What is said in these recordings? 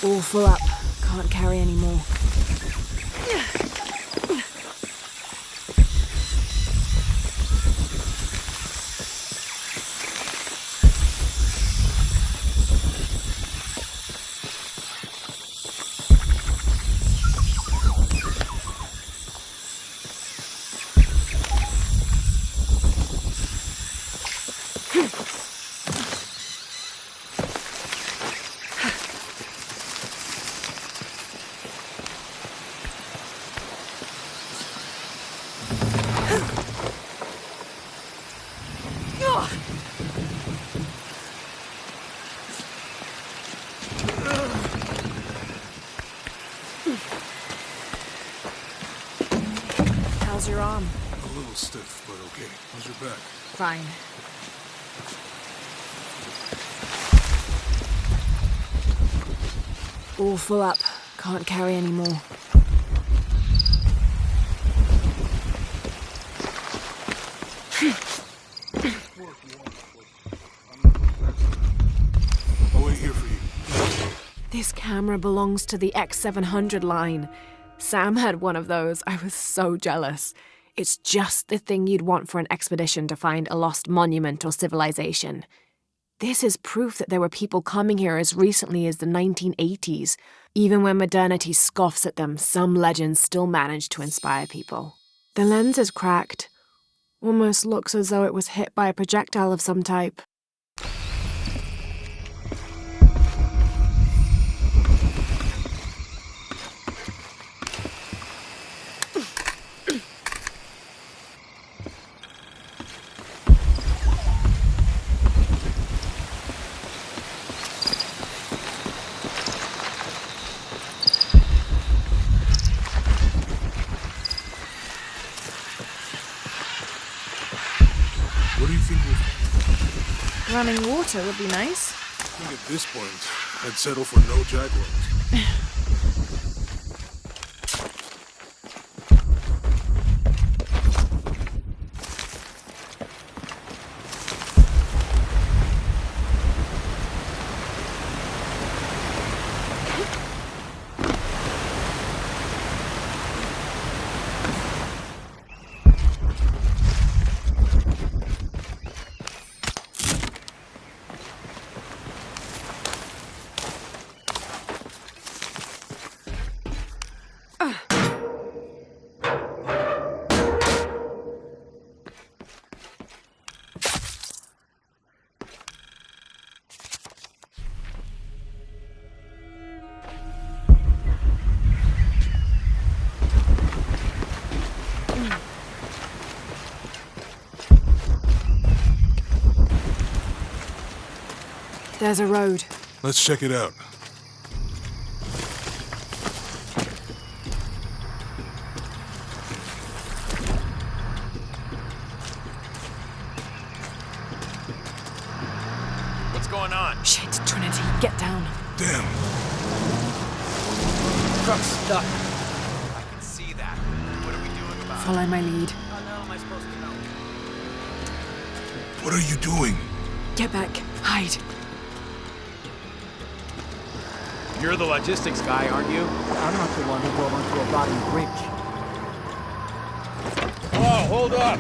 All full up. Can't carry any more. How's your arm? A little stiff, but okay. How's your back? Fine. All full up. Can't carry any more. I'll wait here for you. This camera belongs to the X700 line. Sam had one of those. I was so jealous. It's just the thing you'd want for an expedition to find a lost monument or civilization. This is proof that there were people coming here as recently as the 1980s. Even when modernity scoffs at them, some legends still manage to inspire people. The lens is cracked. Almost looks as though it was hit by a projectile of some type. What do you think we'll... Running water would be nice. I think at this point, I'd settle for no jaguars. There's a road. Let's check it out. What's going on? Shit, Trinity, get down. Damn. Truck's stuck. I can see that. What are we doing about it? Follow my lead. How the hell am I supposed to know? What are you doing? Get back. Hide. You're the logistics guy, aren't you? I'm not the one who drove onto a rotting bridge. Whoa, hold up!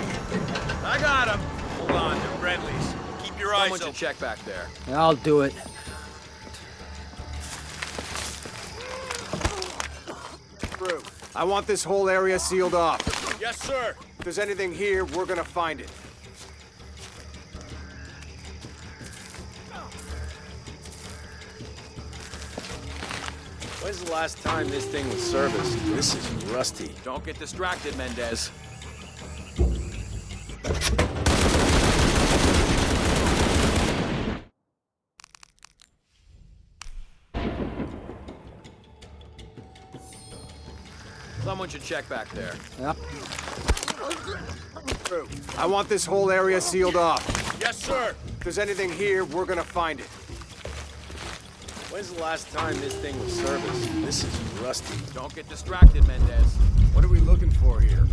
I got him! Hold on, they're friendlies. Keep your eyes open. Someone should check back there. I'll do it. Through. I want this whole area sealed off. Yes, sir! If there's anything here, we're gonna find it. When's the last time this thing was serviced? This is rusty. Don't get distracted, Mendez. Someone should check back there. Yep. Through. I want this whole area sealed off. Yes, sir! If there's anything here, we're gonna find it. When's the last time this thing was serviced? This is rusty. Don't get distracted, Mendez. What are we looking for here?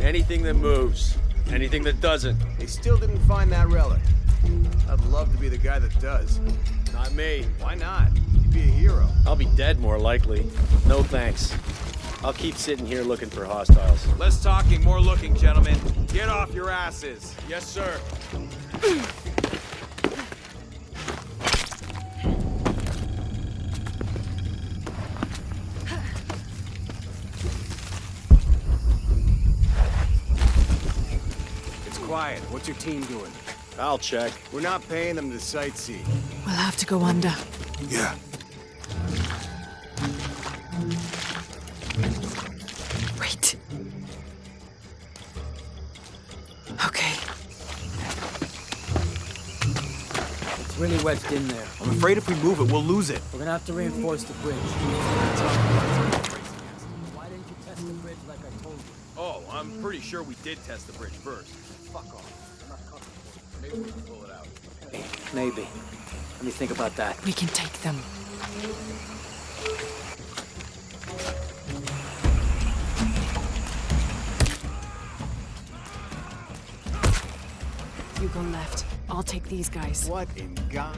Anything that moves. Anything that doesn't. They still didn't find that relic. I'd love to be the guy that does. Not me. Why not? You'd be a hero. I'll be dead more likely. No thanks. I'll keep sitting here looking for hostiles. Less talking, more looking, gentlemen. Get off your asses. Yes, sir. It's quiet. What's your team doing? I'll check. We're not paying them to sightsee. We'll have to go under. Yeah. Wait. Okay. It's really wedged in there. I'm afraid if we move it, we'll lose it. We're gonna have to reinforce the bridge. Why didn't you test the bridge like I told you? Oh, I'm pretty sure we did test the bridge first. Fuck off. I'm not comfortable. Maybe we can pull it out. Maybe. Let me think about that. We can take them. You go left. I'll take these guys. What in God?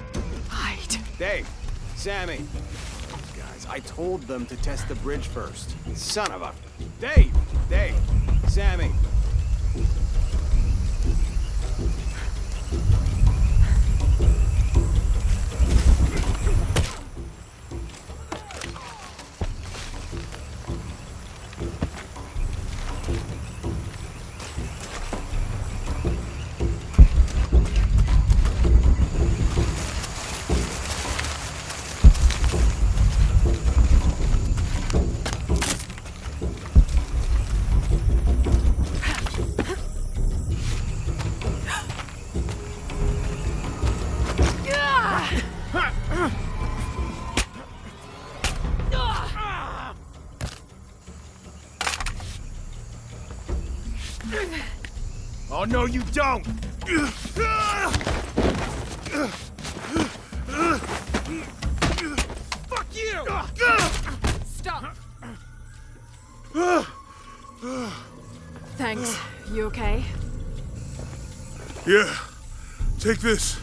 Hide. Dave, Sammy. Guys, I told them to test the bridge first. Son of a... Dave! Sammy. Oh, no, you don't! Fuck you! Stop! Thanks. You okay? Yeah. Take this.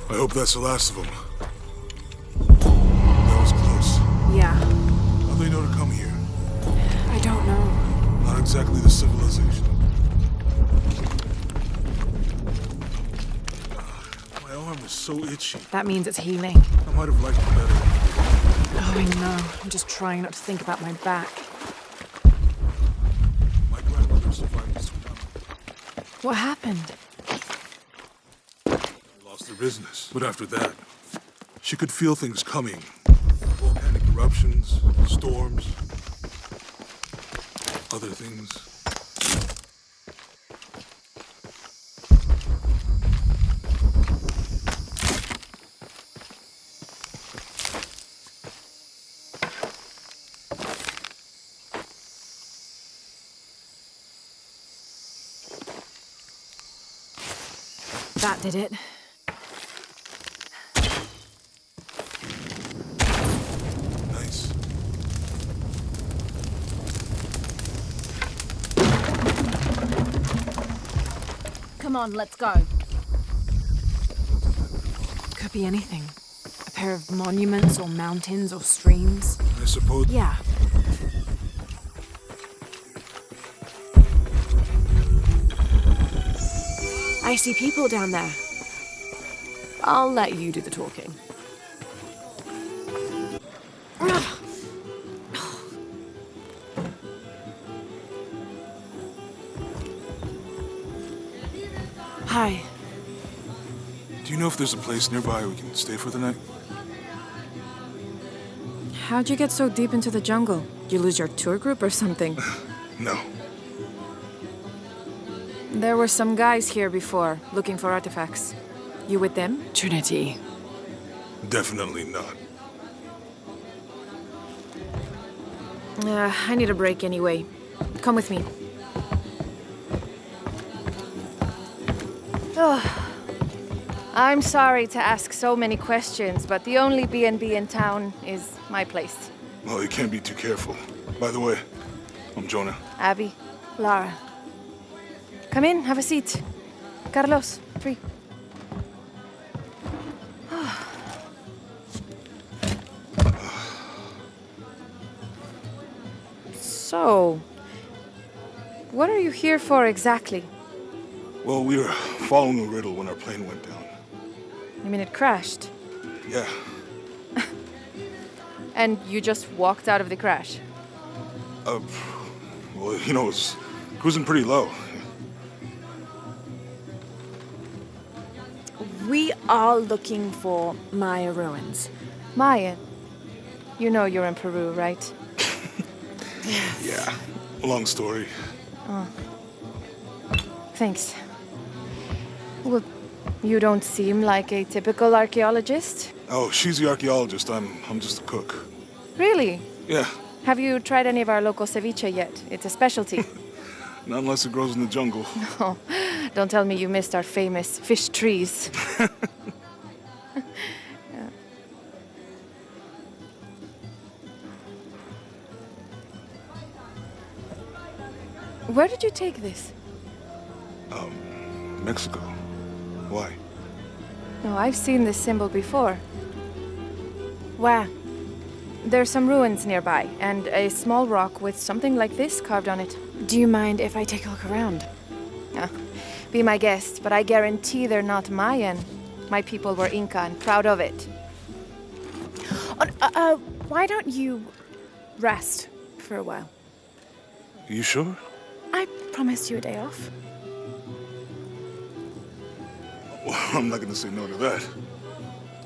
I hope that's the last of them. That was close. Yeah. How'd they know to come here? I don't know. Not exactly the civilization. My arm is so itchy. That means it's healing. I might have liked it better. Oh, I know. I'm just trying not to think about my back. My grandmother survived the tsunami. What happened? Lost their business. But after that, she could feel things coming. Volcanic eruptions, storms, other things. That did it. Nice. Come on, let's go. Could be anything. A pair of monuments or mountains or streams. I suppose. Yeah. I see people down there. I'll let you do the talking. Hi. Do you know if there's a place nearby we can stay for the night? How'd you get so deep into the jungle? Did you lose your tour group or something? No. There were some guys here before, looking for artifacts. You with them? Trinity. Definitely not. I need a break anyway. Come with me. Oh, I'm sorry to ask so many questions, but the only B&B in town is my place. Well, you can't be too careful. By the way, I'm Jonah. Abby, Lara. Come in, have a seat. Carlos, free. So, what are you here for exactly? Well, we were following a riddle when our plane went down. You mean it crashed? Yeah. And you just walked out of the crash? Well, it was cruising pretty low. We are looking for Maya ruins. Maya, you know you're in Peru, right? Yeah. Long story. Thanks. Well, you don't seem like a typical archaeologist. Oh, she's the archaeologist. I'm just a cook. Really? Yeah. Have you tried any of our local ceviche yet? It's a specialty. Not unless it grows in the jungle. Oh, don't tell me you missed our famous fish trees. Yeah. Where did you take this? Mexico. Why? No, I've seen this symbol before. Where? There's some ruins nearby, and a small rock with something like this carved on it. Do you mind if I take a look around? Ah, be my guest, but I guarantee they're not Mayan. My people were Inca and proud of it. Why don't you rest for a while? You sure? I promised you a day off. Well, I'm not gonna say no to that.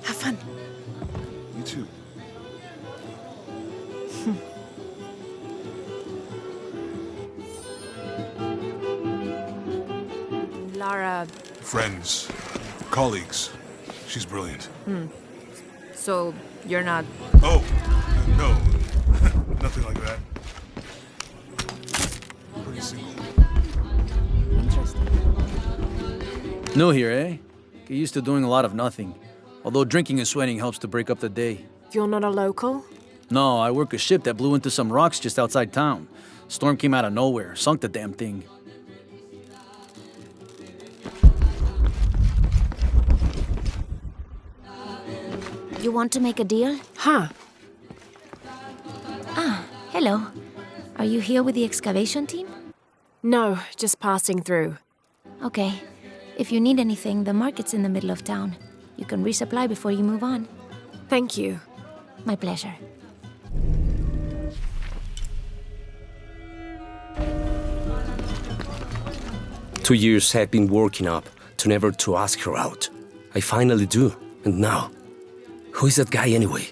Have fun. You too. Lara, Friends. Colleagues. She's brilliant. so you're not... Oh, no. Nothing like that. Pretty single. Interesting. New here, eh? Get used to doing a lot of nothing. Although drinking and sweating helps to break up the day. You're not a local? No, I work a ship that blew into some rocks just outside town. Storm came out of nowhere, sunk the damn thing. You want to make a deal? Huh. Hello. Are you here with the excavation team? No, just passing through. Okay. If you need anything, the market's in the middle of town. You can resupply before you move on. Thank you. My pleasure. Two years I've been working up to never to ask her out. I finally do, and now, who is that guy anyway?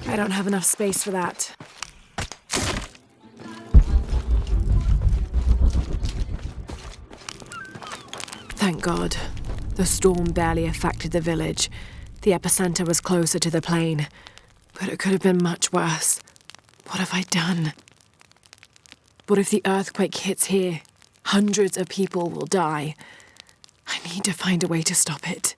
I don't have enough space for that. Thank God. The storm barely affected the village. The epicenter was closer to the plain. But it could have been much worse. What have I done? What if the earthquake hits here? Hundreds of people will die. I need to find a way to stop it.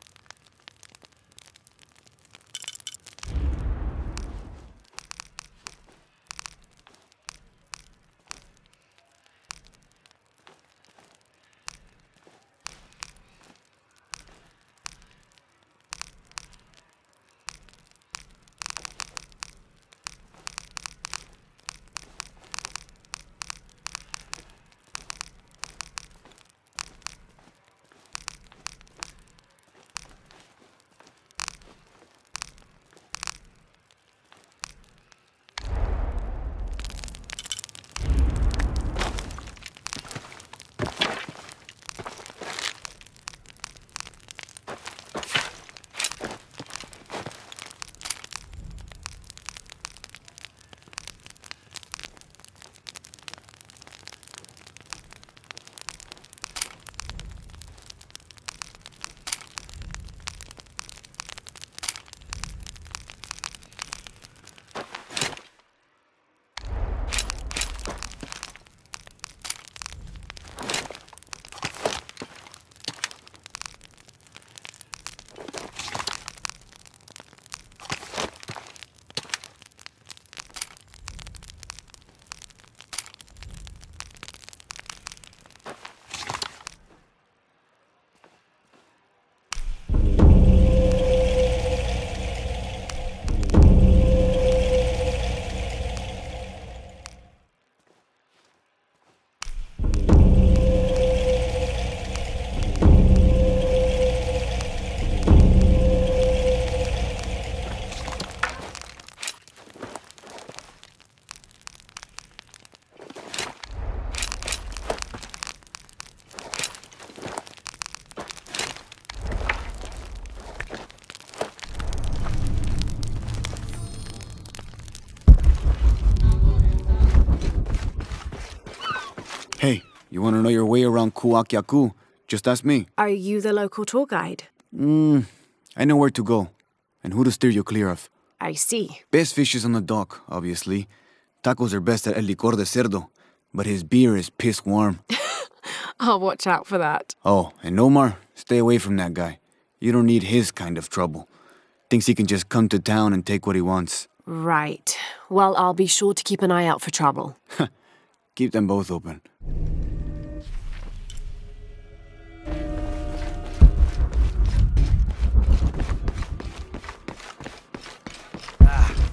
Hey, you want to know your way around Kuakyaku? Just ask me. Are you the local tour guide? I know where to go and who to steer you clear of. I see. Best fish is on the dock, obviously. Tacos are best at El Licor de Cerdo, but his beer is piss warm. I'll watch out for that. Oh, and Omar, stay away from that guy. You don't need his kind of trouble. Thinks he can just come to town and take what he wants. Right. Well, I'll be sure to keep an eye out for trouble. Keep them both open.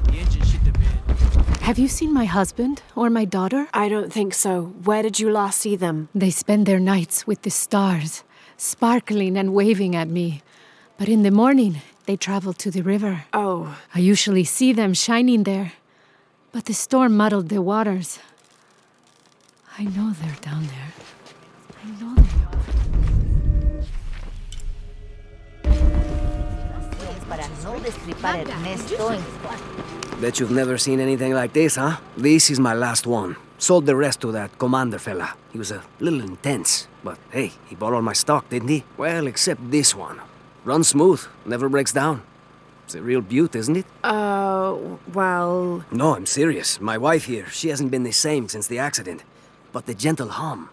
The engine shit the bed. Have you seen my husband or my daughter? I don't think so. Where did you last see them? They spend their nights with the stars, sparkling and waving at me. But in the morning, they travel to the river. Oh. I usually see them shining there. But the storm muddled the waters. I know they're down there. I know they are. Bet you've never seen anything like this, huh? This is my last one. Sold the rest to that commander fella. He was a little intense, but hey, he bought all my stock, didn't he? Well, except this one. Runs smooth, never breaks down. It's a real beaut, isn't it? Well... No, I'm serious. My wife here, she hasn't been the same since the accident. But the gentle hum,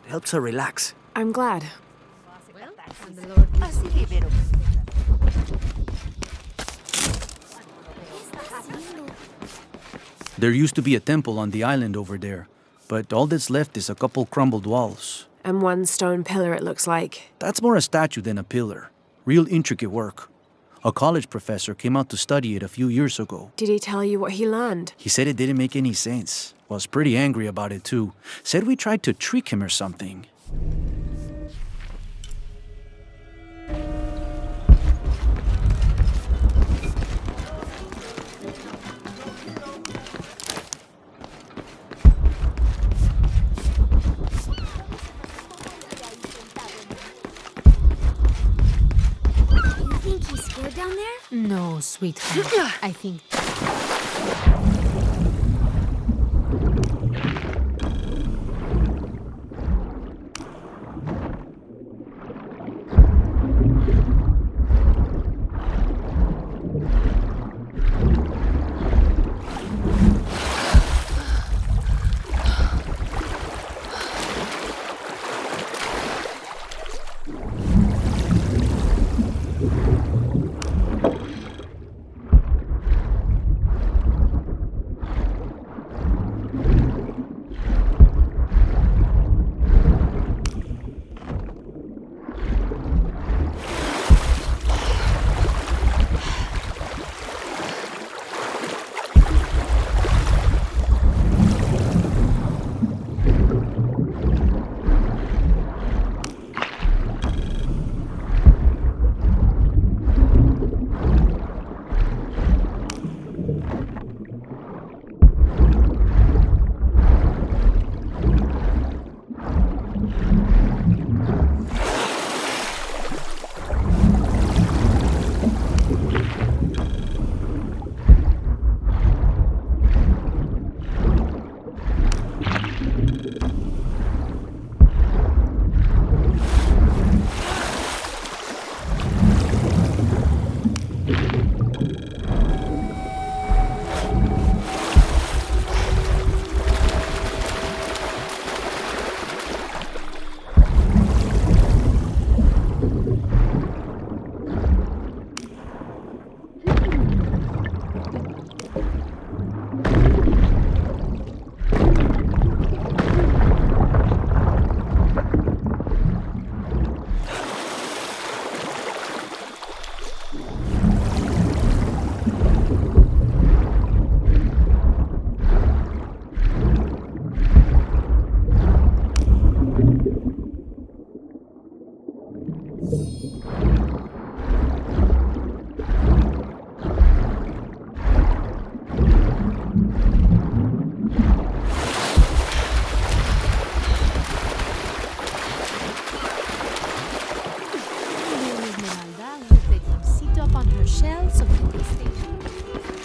it helps her relax. I'm glad. There used to be a temple on the island over there, but all that's left is a couple crumbled walls. And one stone pillar, it looks like. That's more a statue than a pillar. Real intricate work. A college professor came out to study it a few years ago. Did he tell you what he learned? He said it didn't make any sense. Was pretty angry about it too. Said we tried to trick him or something. Down there? No, sweetheart. I think...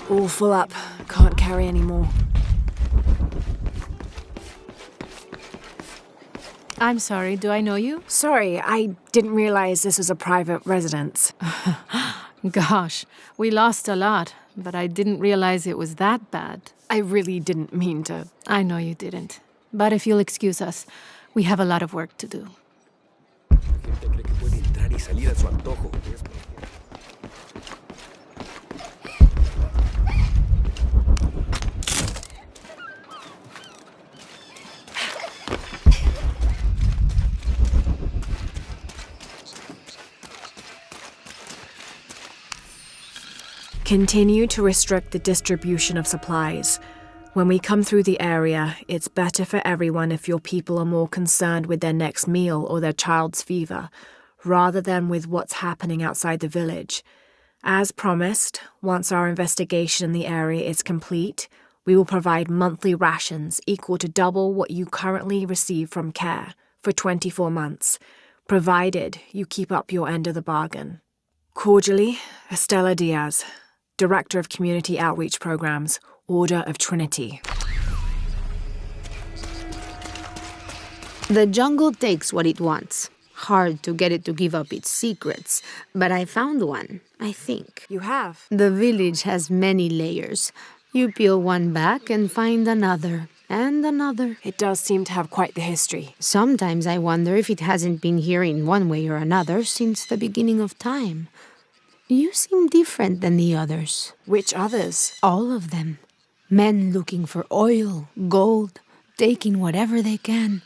All full up. Can't carry any more. I'm sorry, do I know you? Sorry, I didn't realize this was a private residence. Gosh, we lost a lot, but I didn't realize it was that bad. I really didn't mean to. I know you didn't. But if you'll excuse us, we have a lot of work to do. Continue to restrict the distribution of supplies. When we come through the area, it's better for everyone if your people are more concerned with their next meal or their child's fever, rather than with what's happening outside the village. As promised, once our investigation in the area is complete, we will provide monthly rations equal to double what you currently receive from CARE for 24 months, provided you keep up your end of the bargain. Cordially, Estela Diaz, Director of Community Outreach Programs, Order of Trinity. The jungle takes what it wants. Hard to get it to give up its secrets, but I found one, I think. You have? The village has many layers. You peel one back and find another, and another. It does seem to have quite the history. Sometimes I wonder if it hasn't been here in one way or another since the beginning of time. You seem different than the others. Which others? All of them. Men looking for oil, gold, taking whatever they can.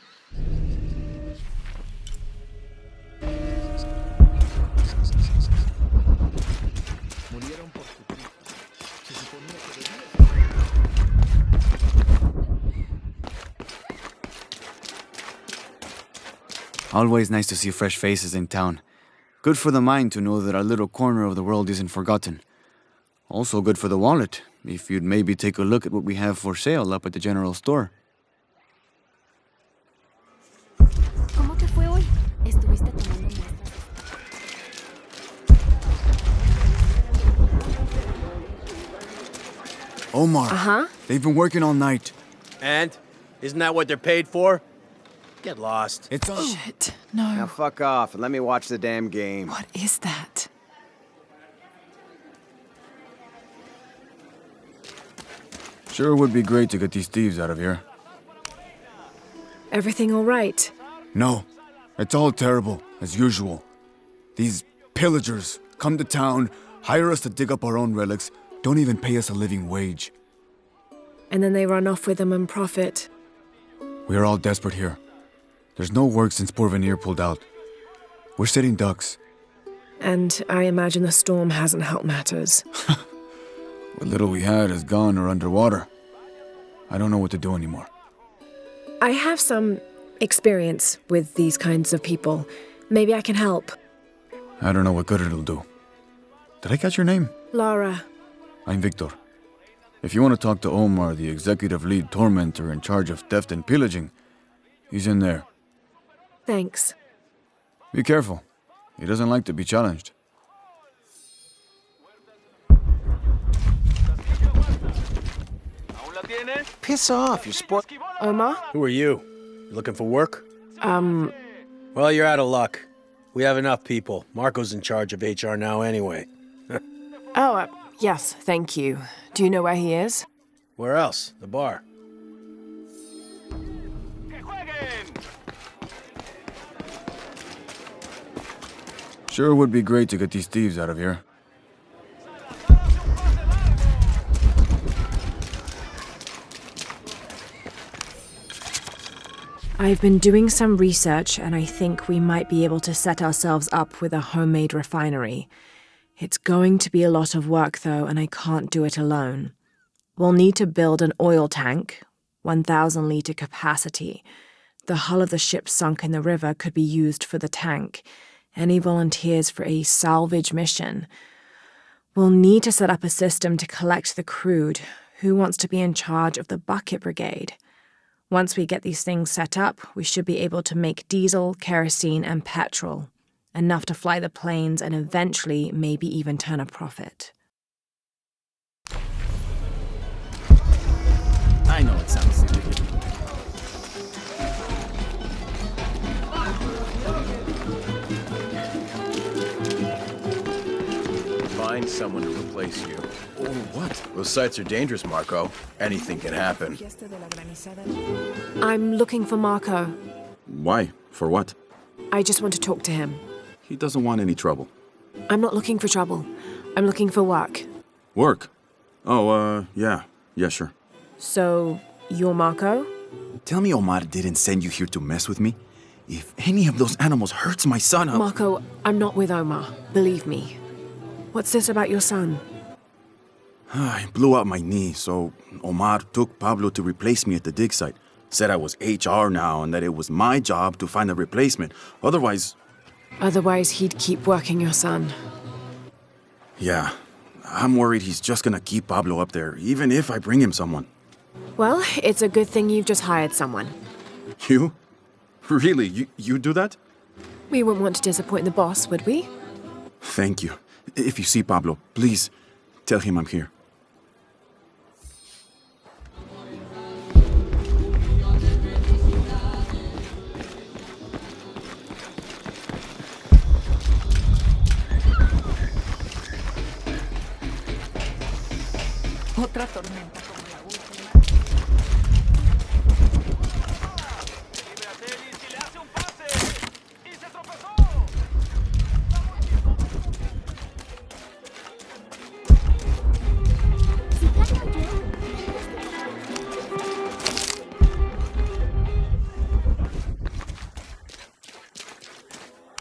Always nice to see fresh faces in town. Good for the mind to know that our little corner of the world isn't forgotten. Also good for the wallet, if you'd maybe take a look at what we have for sale up at the general store. ¿Cómo te fue hoy? ¿Estuviste tomando muestras? Omar. They've been working all night. And? Isn't that what they're paid for? Get lost. It's on. Shit, no. Now fuck off and let me watch the damn game. What is that? Sure would be great to get these thieves out of here. Everything all right? No. It's all terrible, as usual. These pillagers come to town, hire us to dig up our own relics, don't even pay us a living wage. And then they run off with them and profit. We are all desperate here. There's no work since Porvenir pulled out. We're sitting ducks. And I imagine the storm hasn't helped matters. What little we had is gone or underwater. I don't know what to do anymore. I have some experience with these kinds of people. Maybe I can help. I don't know what good it'll do. Did I catch your name? Lara. I'm Victor. If you want to talk to Omar, the executive lead tormentor in charge of theft and pillaging, he's in there. Thanks. Be careful. He doesn't like to be challenged. Piss off, you sport. Omar? Who are you? You looking for work? Well, you're out of luck. We have enough people. Marco's in charge of HR now anyway. Yes, thank you. Do you know where he is? Where else? The bar. Sure would be great to get these thieves out of here. I've been doing some research, and I think we might be able to set ourselves up with a homemade refinery. It's going to be a lot of work, though, and I can't do it alone. We'll need to build an oil tank, 1,000-litre capacity. The hull of the ship sunk in the river could be used for the tank. Any volunteers for a salvage mission? We'll need to set up a system to collect the crude. Who wants to be in charge of the bucket brigade? Once we get these things set up, we should be able to make diesel, kerosene, and petrol. Enough to fly the planes and eventually maybe even turn a profit. I know it sounds silly. someone to replace you. Oh, what? Those sites are dangerous, Marco. Anything can happen. I'm looking for Marco. Why? For what? I just want to talk to him. He doesn't want any trouble. I'm not looking for trouble. I'm looking for work. Work? Oh, yeah. Yeah, sure. So, you're Marco? Tell me Omar didn't send you here to mess with me? If any of those animals hurts my son, I'll... Marco, I'm not with Omar. Believe me. What's this about your son? I blew out my knee, so Omar took Pablo to replace me at the dig site. Said I was HR now and that it was my job to find a replacement. Otherwise... Otherwise, he'd keep working your son. Yeah. I'm worried he's just gonna keep Pablo up there, even if I bring him someone. Well, it's a good thing you've just hired someone. You? Really? You do that? We wouldn't want to disappoint the boss, would we? Thank you. If you see Pablo, please tell him I'm here. Otra tormenta como la última.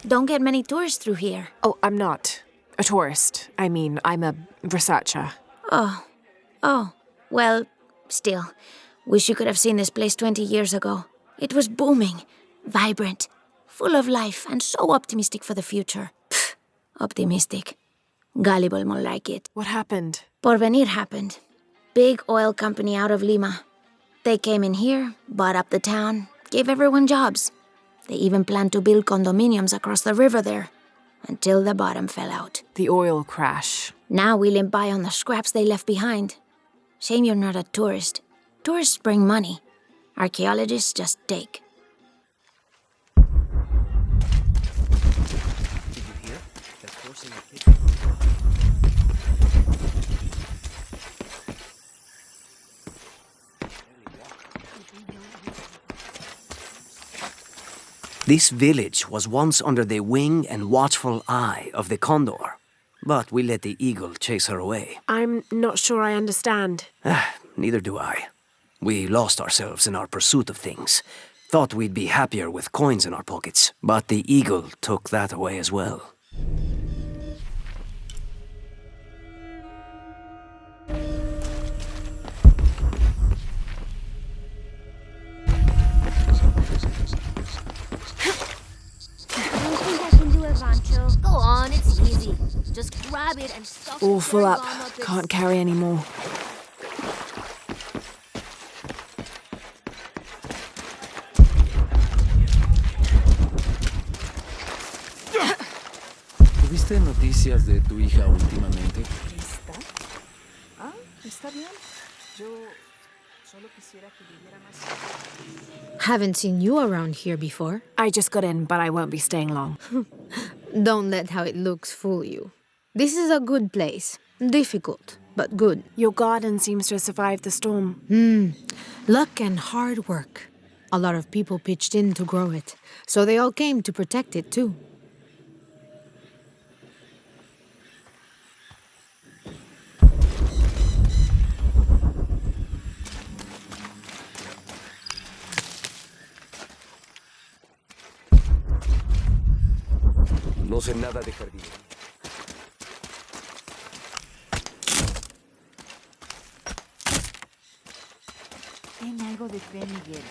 Don't get many tourists through here. Oh, I'm not a tourist. I mean, I'm a researcher. Oh, well, still. Wish you could have seen this place 20 years ago. It was booming, vibrant, full of life, and so optimistic for the future. Pfft, optimistic. Gullible more like it. What happened? Porvenir happened. Big oil company out of Lima. They came in here, bought up the town, gave everyone jobs. They even planned to build condominiums across the river there, until the bottom fell out. The oil crash. Now we limp by on the scraps they left behind. Shame you're not a tourist. Tourists bring money. Archaeologists just take. Did you hear? That horse in the kitchen. This village was once under the wing and watchful eye of the condor, but we let the eagle chase her away. I'm not sure I understand. Neither do I. We lost ourselves in our pursuit of things. Thought we'd be happier with coins in our pockets, but the eagle took that away as well. Go on, it's easy. Just grab it and stuff All full up. Can't carry any more. ¿Tuviste noticias de tu hija últimamente? ¿Está? Ah, está bien. Yo solo quisiera que viviera más. Haven't seen you around here before. I just got in, but I won't be staying long. Don't let how it looks fool you. This is a good place. Difficult, but good. Your garden seems to have survived the storm. Luck and hard work. A lot of people pitched in to grow it, so they all came to protect it too. No sé nada de jardinería. Ten algo de fe, Miguel.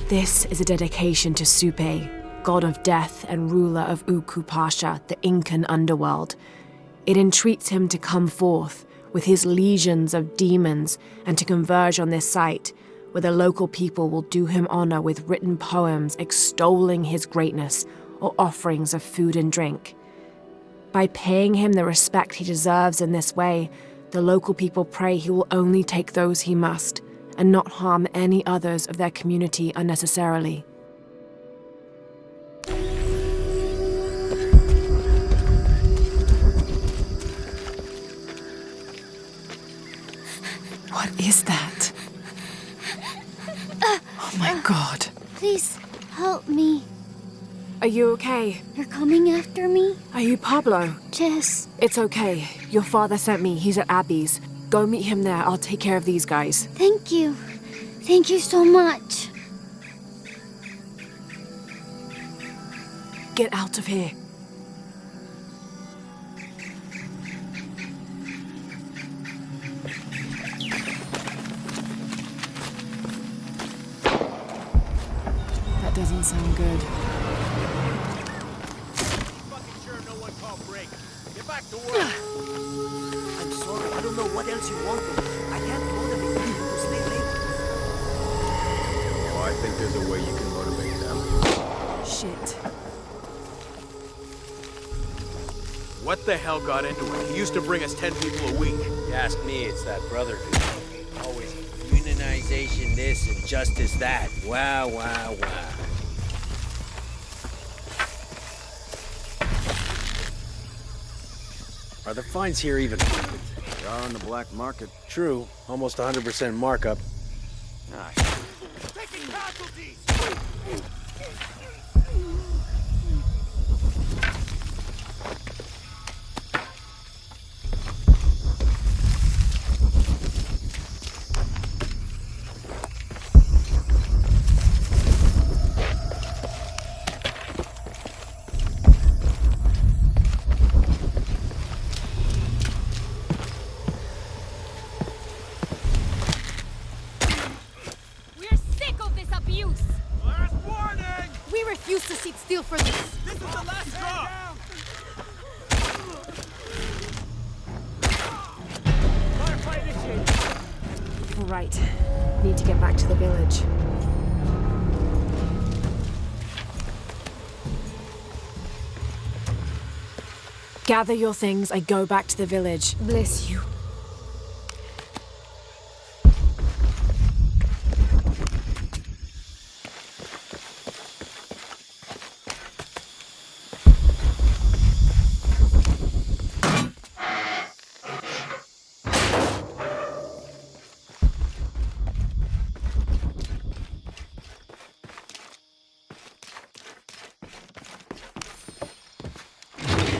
This is a dedication to Supe, god of death and ruler of Uku Pasha, the Incan underworld. It entreats him to come forth with his legions of demons and to converge on this site, where the local people will do him honor with written poems extolling his greatness or offerings of food and drink. By paying him the respect he deserves in this way, the local people pray he will only take those he must and not harm any others of their community unnecessarily. What is that? Oh my God. Please, help me. Are you okay? You're coming after me? Are you Pablo? Yes. It's okay. Your father sent me. He's at Abby's. Go meet him there. I'll take care of these guys. Thank you. Thank you so much. Get out of here. That doesn't sound good. Fucking sure no one called break. Get back to work. I'm sorry, I don't know what else you want from me. I can't motivate people to stay late. Oh, I think there's a way you can motivate them. Shit. What the hell got into it? He used to bring us 10 people a week. You ask me, it's that brotherhood. Always unionization this and justice that. Wow, wow, wow. Are the fines here even? They are on the black market. True, almost 100% markup. Ah, Taking casualties! We're sick of this abuse! Last warning! We refuse to sit still for this. This is the last straw! Firefight initiated! All right. Need to get back to the village. Gather your things. I go back to the village. Bless you.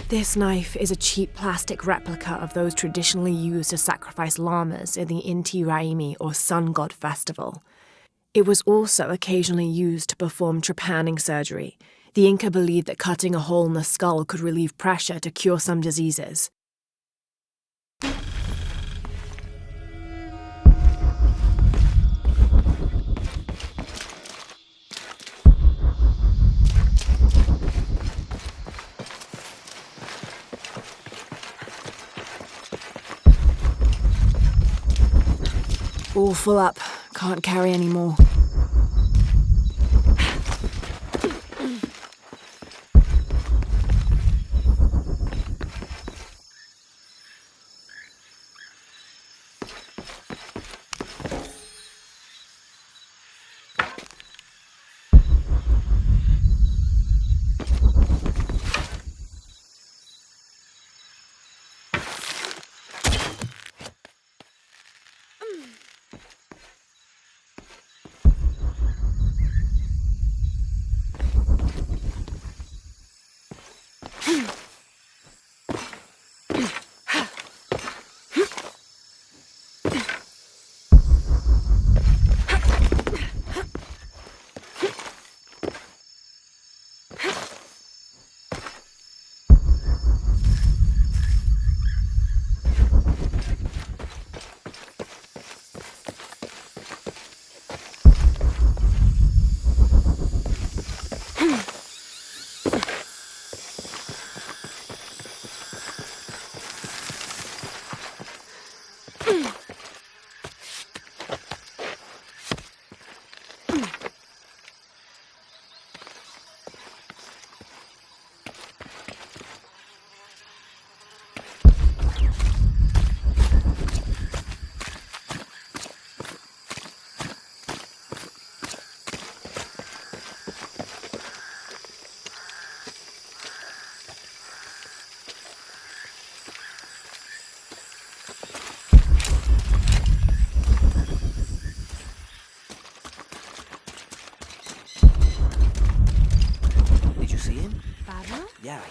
This knife is a cheap plastic replica of those traditionally used to sacrifice llamas in the Inti Raymi or Sun God Festival. It was also occasionally used to perform trepanning surgery. The Inca believed that cutting a hole in the skull could relieve pressure to cure some diseases. All full up. Can't carry any more.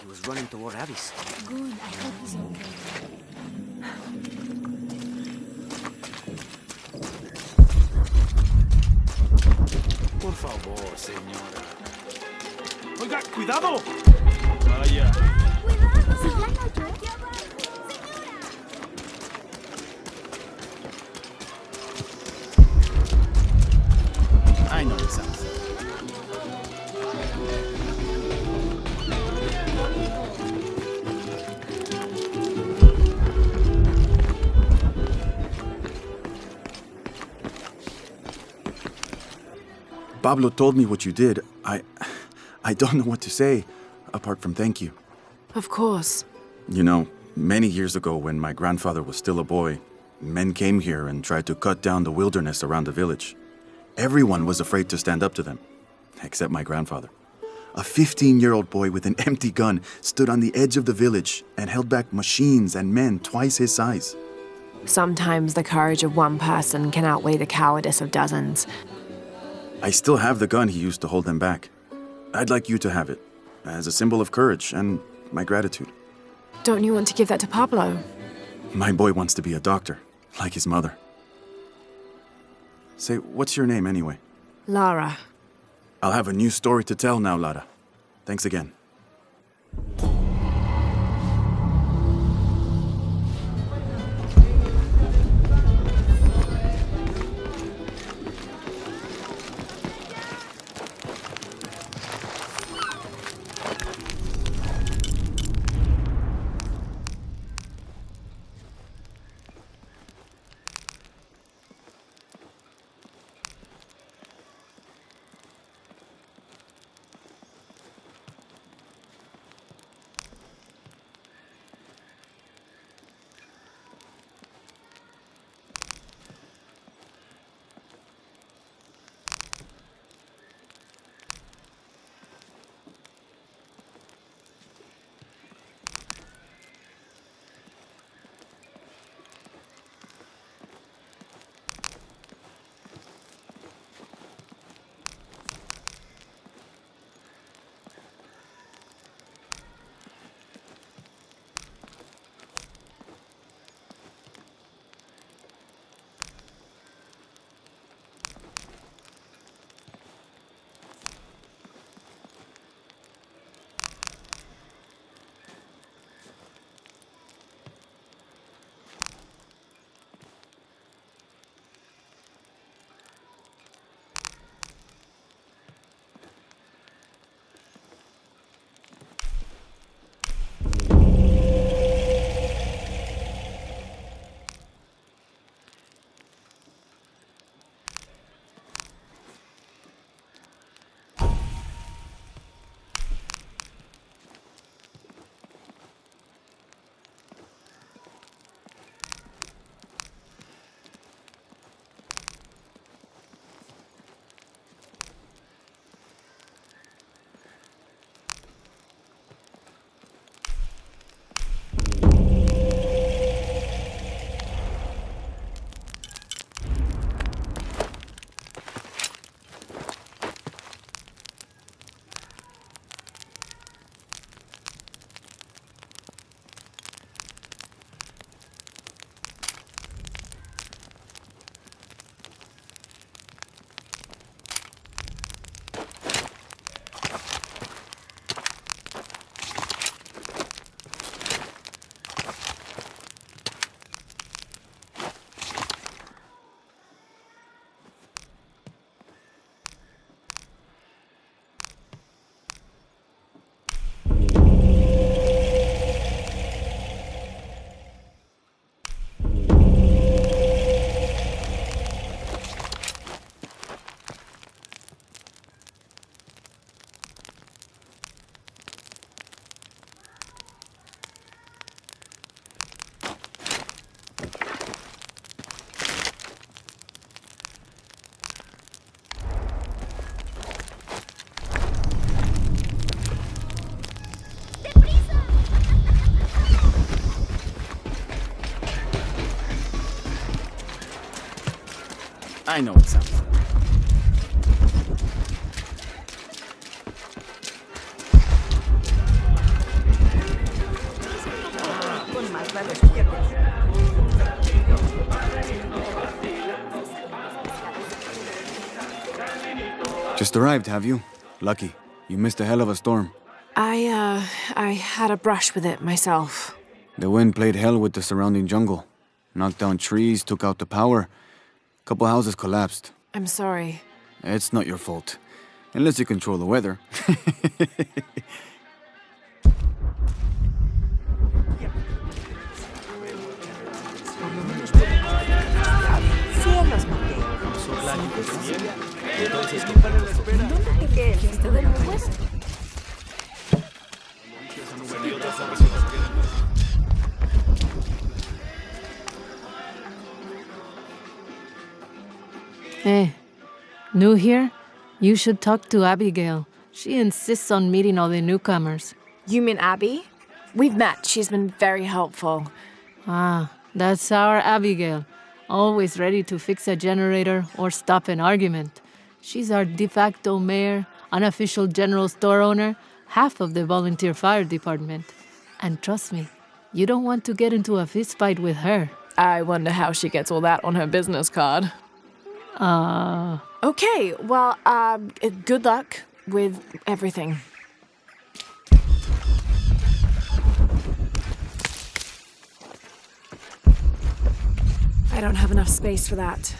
he was running toward Abby's. Good, I hope he's okay. Por favor, señora. Oiga, cuidado. Vaya. I know it sounds. Pablo told me what you did. I don't know what to say, apart from thank you. Of course. You know, many years ago when my grandfather was still a boy, men came here and tried to cut down the wilderness around the village. Everyone was afraid to stand up to them, except my grandfather. A 15-year-old boy with an empty gun stood on the edge of the village and held back machines and men twice his size. Sometimes the courage of one person can outweigh the cowardice of dozens. I still have the gun he used to hold them back. I'd like you to have it, as a symbol of courage and my gratitude. Don't you want to give that to Pablo? My boy wants to be a doctor, like his mother. Say, what's your name anyway? Lara. I'll have a new story to tell now, Lara. Thanks again. I know it sounds. Just arrived, have you? Lucky. You missed a hell of a storm. I had a brush with it myself. The wind played hell with the surrounding jungle. Knocked down trees, took out the power. Couple houses collapsed. I'm sorry. It's not your fault. Unless you control the weather. Cielos, Mateo. ¿Dónde te quedas? ¿Esto de nuevo? Hey, new here? You should talk to Abigail. She insists on meeting all the newcomers. You mean Abby? We've met. She's been very helpful. Ah, that's our Abigail. Always ready to fix a generator or stop an argument. She's our de facto mayor, unofficial general store owner, half of the volunteer fire department. And trust me, you don't want to get into a fistfight with her. I wonder how she gets all that on her business card. Okay, well, good luck with everything. I don't have enough space for that.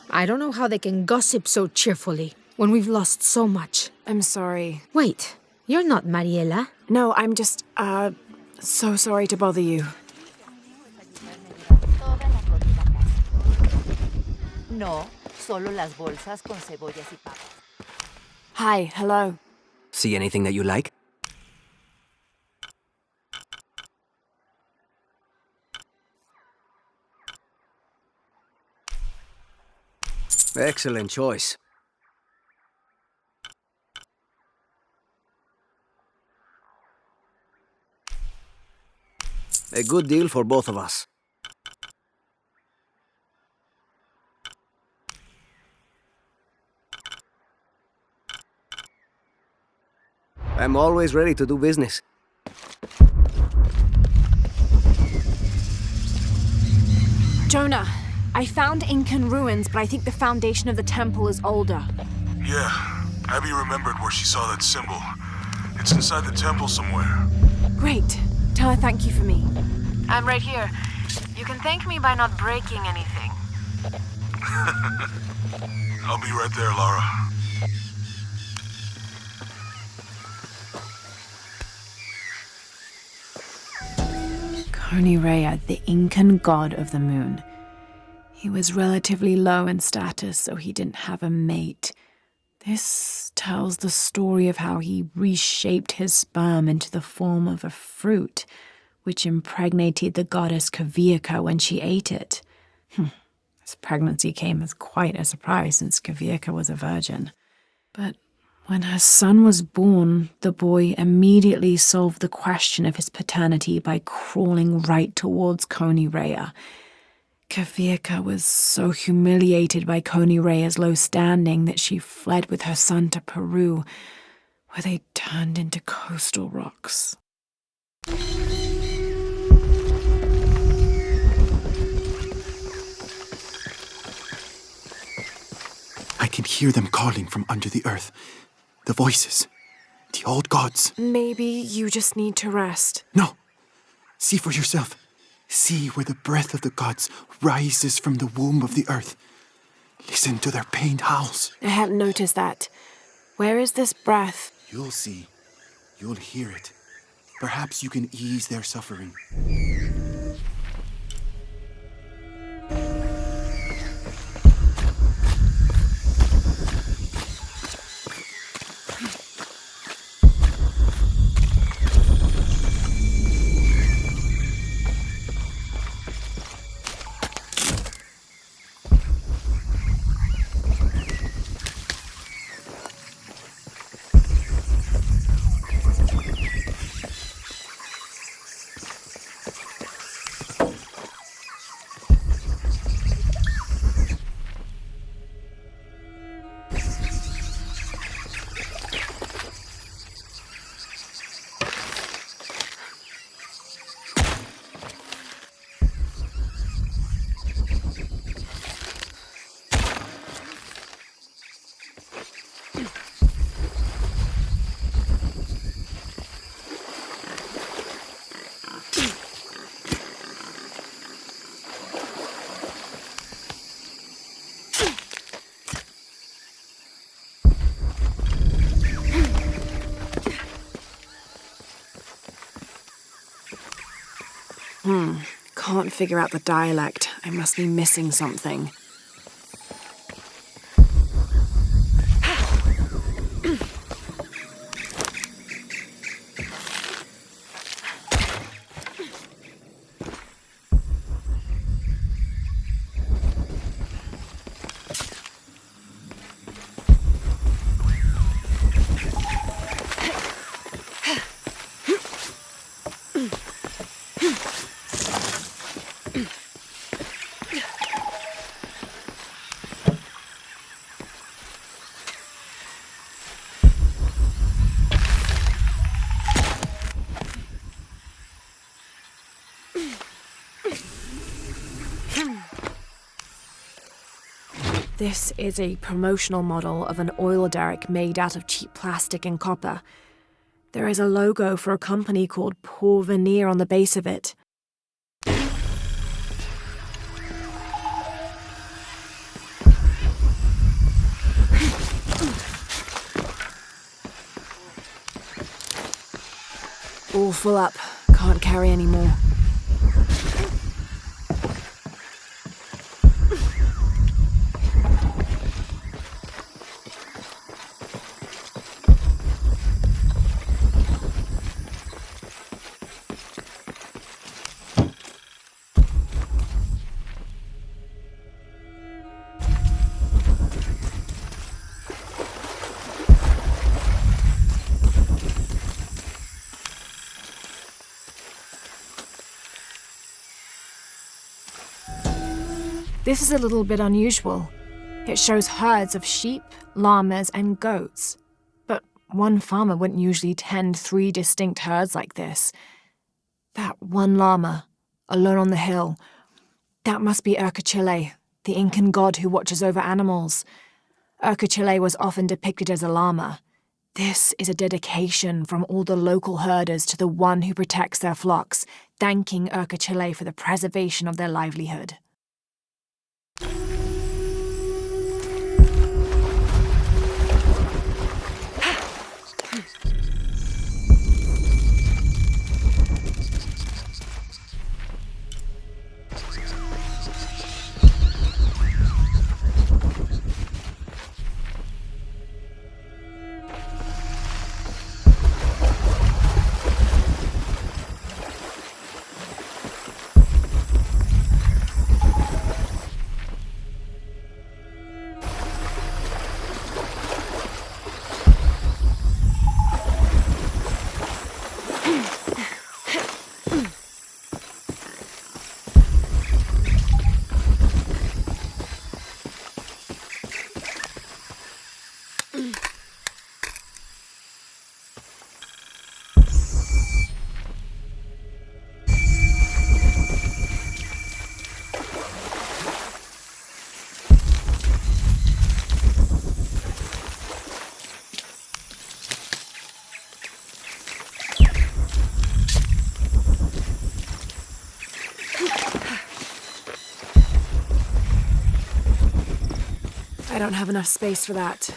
I don't know how they can gossip so cheerfully when we've lost so much. I'm sorry. Wait, you're not Mariela. No, I'm just, so sorry to bother you. No, solo las bolsas con cebollas y papas. Hi, hello. See anything that you like? Excellent choice. A good deal for both of us. I'm always ready to do business. Jonah, I found Incan ruins, but I think the foundation of the temple is older. Yeah, Abby remembered where she saw that symbol. It's inside the temple somewhere. Great. Tell her thank you for me. I'm right here. You can thank me by not breaking anything. I'll be right there, Lara. Coney Rea, the Incan god of the moon. He was relatively low in status, so he didn't have a mate. This tells the story of how he reshaped his sperm into the form of a fruit, which impregnated the goddess Kavika when she ate it. His pregnancy came as quite a surprise since Kavika was a virgin. But when her son was born, the boy immediately solved the question of his paternity by crawling right towards Coney Rea. Kavika was so humiliated by Coney Rea's low standing that she fled with her son to Peru, where they turned into coastal rocks. I can hear them calling from under the earth. The voices. The old gods. Maybe you just need to rest. No. See for yourself. See where the breath of the gods rises from the womb of the earth. Listen to their pained howls. I hadn't noticed that. Where is this breath? You'll see. You'll hear it. Perhaps you can ease their suffering. Can't figure out the dialect. I must be missing something. This is a promotional model of an oil derrick made out of cheap plastic and copper. There is a logo for a company called Pour Venir on the base of it. All full up. Can't carry any more. This is a little bit unusual. It shows herds of sheep, llamas, and goats. But one farmer wouldn't usually tend 3 distinct herds like this. That one llama, alone on the hill, that must be Urkachile, the Incan god who watches over animals. Urkachile was often depicted as a llama. This is a dedication from all the local herders to the one who protects their flocks, thanking Urkachile for the preservation of their livelihood. I don't have enough space for that.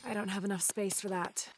I don't have enough space for that.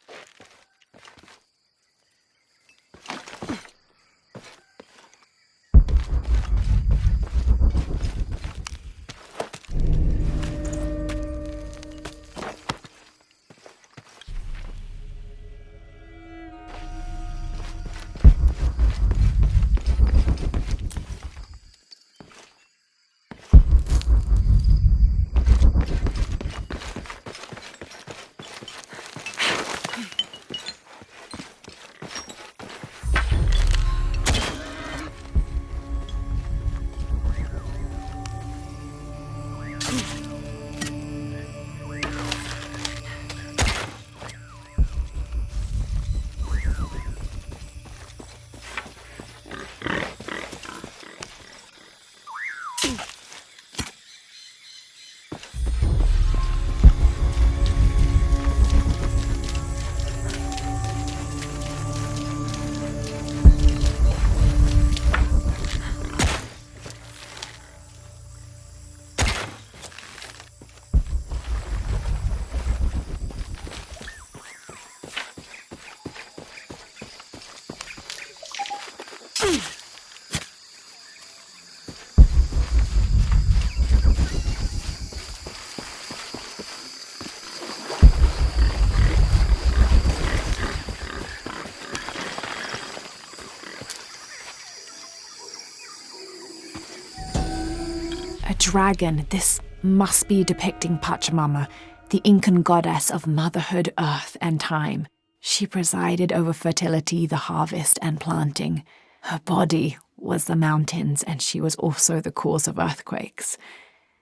dragon. This must be depicting Pachamama, the Incan goddess of motherhood, earth, and time. She presided over fertility, the harvest, and planting. Her body was the mountains, and she was also the cause of earthquakes.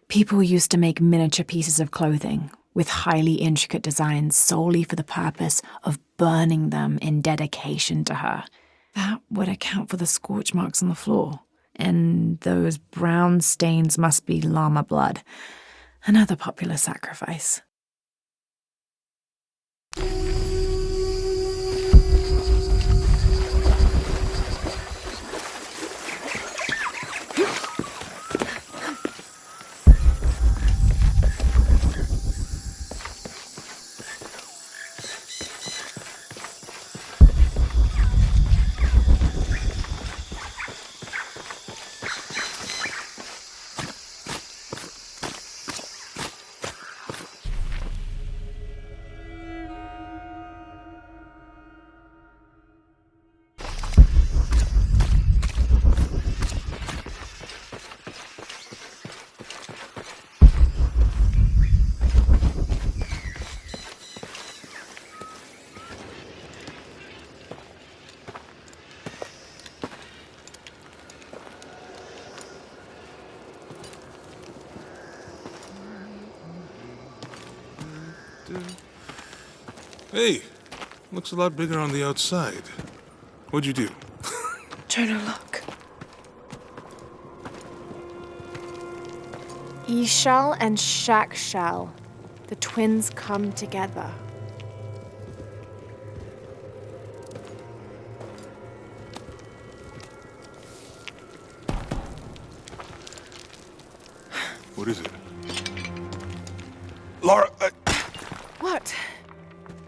People used to make miniature pieces of clothing with highly intricate designs solely for the purpose of burning them in dedication to her. That would account for the scorch marks on the floor. And those brown stains must be llama blood, another popular sacrifice. Hey, looks a lot bigger on the outside. What'd you do? Jonah, look. Ishal and Shakshal, the twins come together. What is it? Lara, What?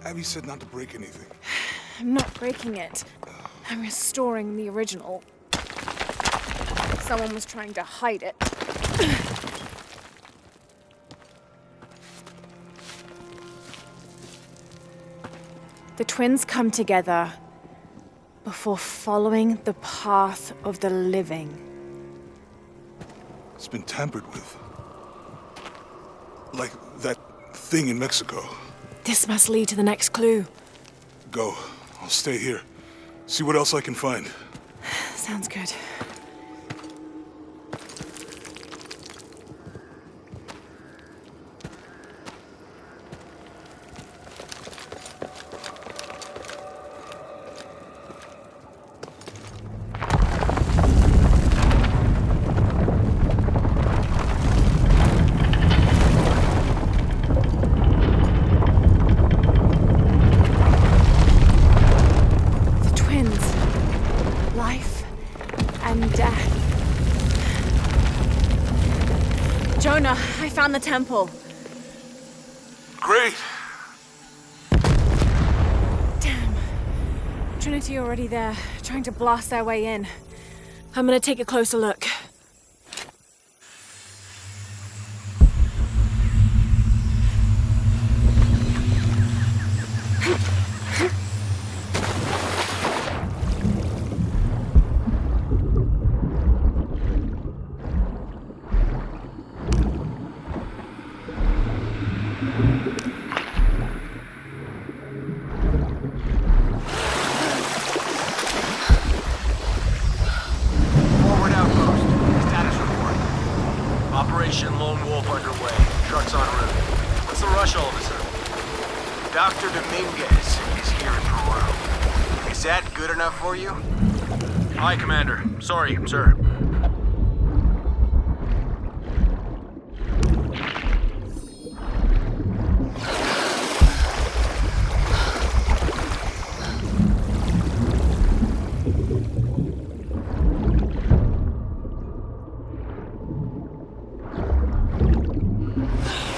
Abby said not to break anything. I'm not breaking it. I'm restoring the original. Someone was trying to hide it. The twins come together before following the path of the living. It's been tampered with. Like that thing in Mexico. This must lead to the next clue. Go. I'll stay here. See what else I can find. Sounds good. Jonah, I found the temple. Great. Damn. Trinity already there, trying to blast their way in. I'm gonna take a closer look. Operation Lone Wolf underway. Trucks en route. What's the rush all of a sudden? Dr. Dominguez is here in Peru. Is that good enough for you? Aye, Commander. Sorry, sir.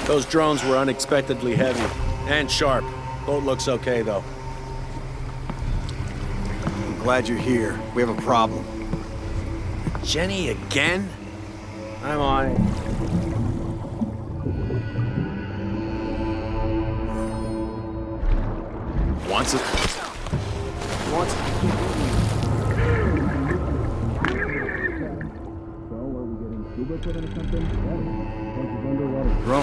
Those drones were unexpectedly heavy and sharp. Boat looks okay, though. I'm glad you're here. We have a problem. Jenny again? I'm on it. Wants it? Wants it. Bro.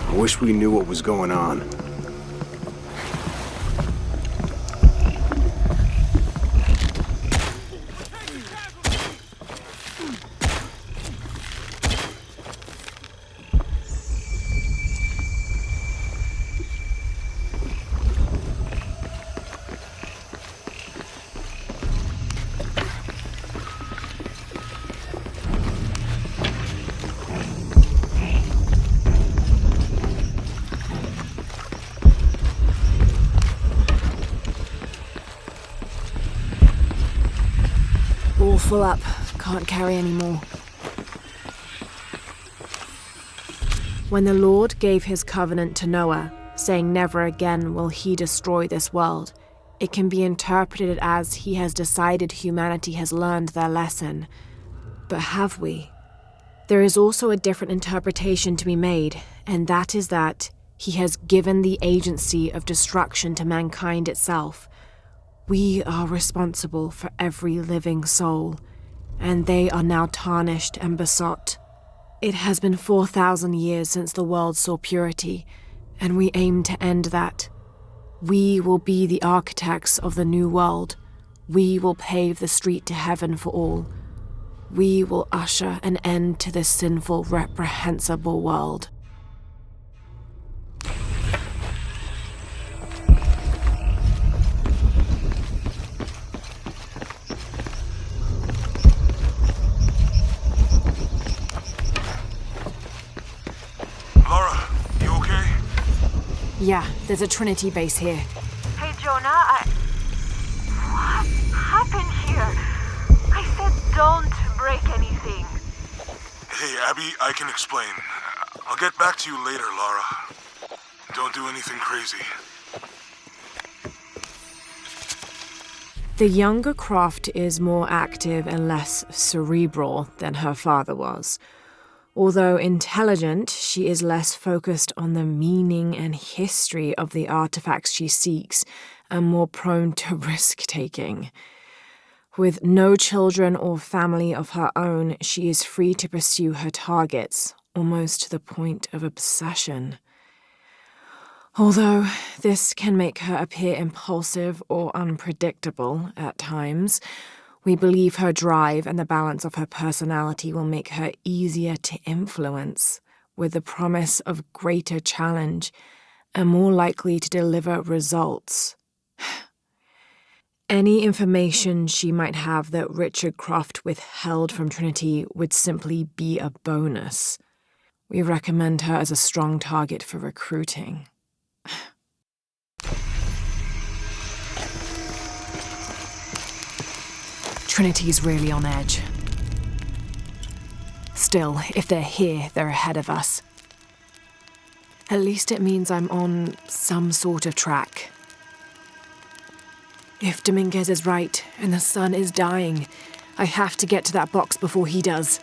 I wish we knew what was going on. All full up. Can't carry any more. When the Lord gave his covenant to Noah, saying never again will he destroy this world, it can be interpreted as he has decided humanity has learned their lesson. But have we? There is also a different interpretation to be made, and that is that he has given the agency of destruction to mankind itself. We are responsible for every living soul, and they are now tarnished and besot. It has been 4,000 years since the world saw purity, and we aim to end that. We will be the architects of the new world. We will pave the street to heaven for all. We will usher an end to this sinful, reprehensible world. Lara, you okay? Yeah, there's a Trinity base here. Hey, Jonah, what happened here? I said don't break anything. Hey, Abby, I can explain. I'll get back to you later, Lara. Don't do anything crazy. The younger Croft is more active and less cerebral than her father was. Although intelligent, she is less focused on the meaning and history of the artifacts she seeks and more prone to risk-taking. With no children or family of her own, she is free to pursue her targets, almost to the point of obsession. Although this can make her appear impulsive or unpredictable at times, we believe her drive and the balance of her personality will make her easier to influence, with the promise of greater challenge and more likely to deliver results. Any information she might have that Richard Croft withheld from Trinity would simply be a bonus. We recommend her as a strong target for recruiting. Trinity's really on edge. Still, if they're here, they're ahead of us. At least it means I'm on some sort of track. If Dominguez is right and the sun is dying, I have to get to that box before he does.